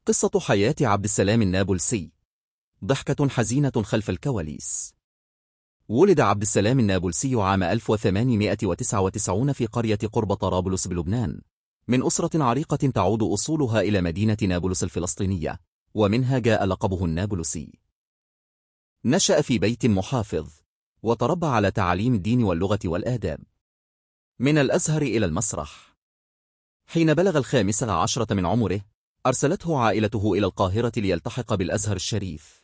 قصة حياة عبد السلام النابلسي. ضحكة حزينة خلف الكواليس. ولد عبد السلام النابلسي عام 1899 في قرية قرب طرابلس بلبنان، من أسرة عريقة تعود أصولها إلى مدينة نابلس الفلسطينية، ومنها جاء لقبه النابلسي. نشأ في بيت محافظ، وتربى على تعاليم الدين واللغة والآداب، من الأزهر إلى المسرح. حين بلغ 15 من عمره، أرسلته عائلته إلى القاهرة ليلتحق بالأزهر الشريف،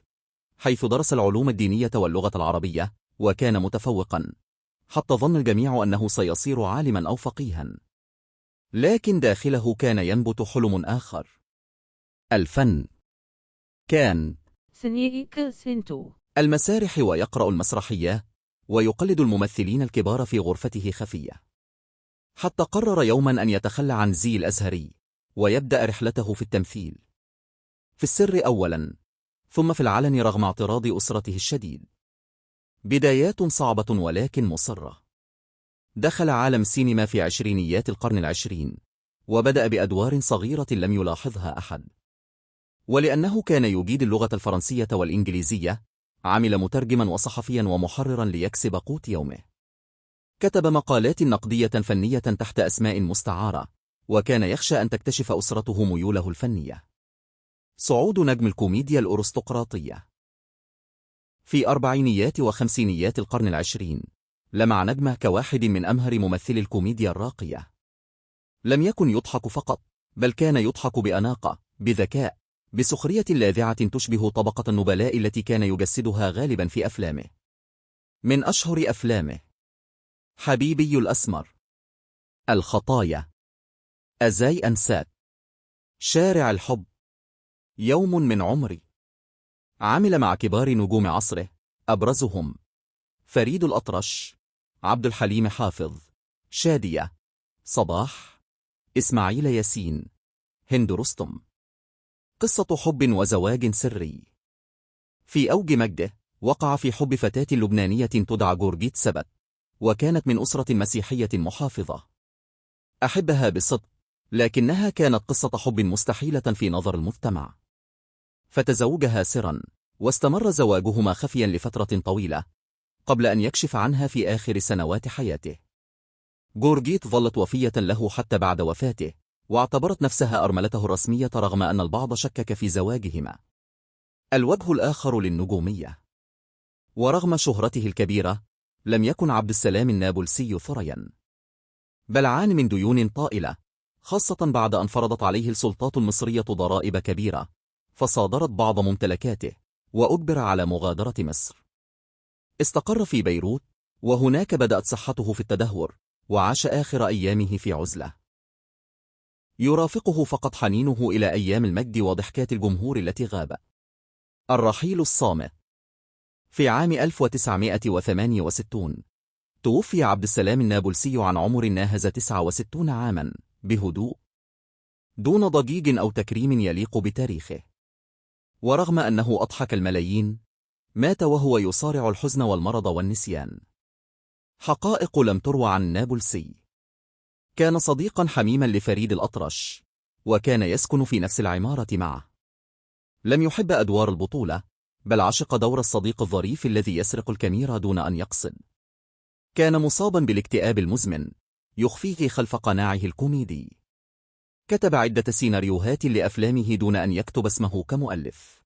حيث درس العلوم الدينية واللغة العربية، وكان متفوقا، حتى ظن الجميع أنه سيصير عالما أو فقيها. لكن داخله كان ينبت حلم آخر: الفن. كان المسارح ويقرأ المسرحية، ويقلد الممثلين الكبار في غرفته خفية، حتى قرر يوما أن يتخلى عن زي الأزهري ويبدأ رحلته في التمثيل، في السر أولا، ثم في العلن رغم اعتراض أسرته الشديد. بدايات صعبة ولكن مصرة. دخل عالم السينما في عشرينيات القرن العشرين، وبدأ بأدوار صغيرة لم يلاحظها أحد. ولأنه كان يجيد اللغة الفرنسية والإنجليزية، عمل مترجما وصحفيا ومحررا ليكسب قوت يومه. كتب مقالات نقدية فنية تحت أسماء مستعارة، وكان يخشى أن تكتشف أسرته ميوله الفنية. صعود نجم الكوميديا الأرستقراطية. في أربعينيات وخمسينيات القرن العشرين، لمع نجمه كواحد من أمهر ممثلي الكوميديا الراقية. لم يكن يضحك فقط، بل كان يضحك بأناقة، بذكاء، بسخرية لاذعة تشبه طبقة النبلاء التي كان يجسدها غالبا في أفلامه. من أشهر أفلامه: حبيبي الأسمر، الخطايا، أزاي أنساك، شارع الحب، يوم من عمري. عمل مع كبار نجوم عصره، أبرزهم فريد الأطرش، عبد الحليم حافظ، شادية، صباح، إسماعيل ياسين، هند رستم. قصة حب وزواج سري. في أوج مجده، وقع في حب فتاة لبنانية تدعى جورجيت سبت، وكانت من أسرة مسيحية محافظة. أحبها بصدق، لكنها كانت قصة حب مستحيلة في نظر المجتمع. فتزوجها سرا، واستمر زواجهما خفيا لفترة طويلة، قبل أن يكشف عنها في آخر سنوات حياته. جورجيت ظلت وفية له حتى بعد وفاته، واعتبرت نفسها أرملته الرسمية رغم أن البعض شكك في زواجهما. الوجه الآخر للنجومية. ورغم شهرته الكبيرة، لم يكن عبد السلام النابلسي ثريا، بل عانى من ديون طائلة، خاصة بعد أن فرضت عليه السلطات المصرية ضرائب كبيرة، فصادرت بعض ممتلكاته، وأجبر على مغادرة مصر. استقر في بيروت، وهناك بدأت صحته في التدهور، وعاش آخر أيامه في عزلة. يرافقه فقط حنينه إلى أيام المجد وضحكات الجمهور التي غاب. الرحيل الصامت. في عام 1968 توفي عبد السلام النابلسي عن عمر ناهز 69 عاما، بهدوء، دون ضجيج أو تكريم يليق بتاريخه. ورغم أنه أضحك الملايين، مات وهو يصارع الحزن والمرض والنسيان. حقائق لم تروى عن النابلسي. كان صديقا حميما لفريد الأطرش، وكان يسكن في نفس العمارة معه. لم يحب أدوار البطولة، بل عشق دور الصديق الظريف الذي يسرق الكاميرا دون أن يقصد. كان مصابا بالاكتئاب المزمن، يخفيه خلف قناعه الكوميدي. كتب عدة سيناريوهات لأفلامه دون أن يكتب اسمه كمؤلف.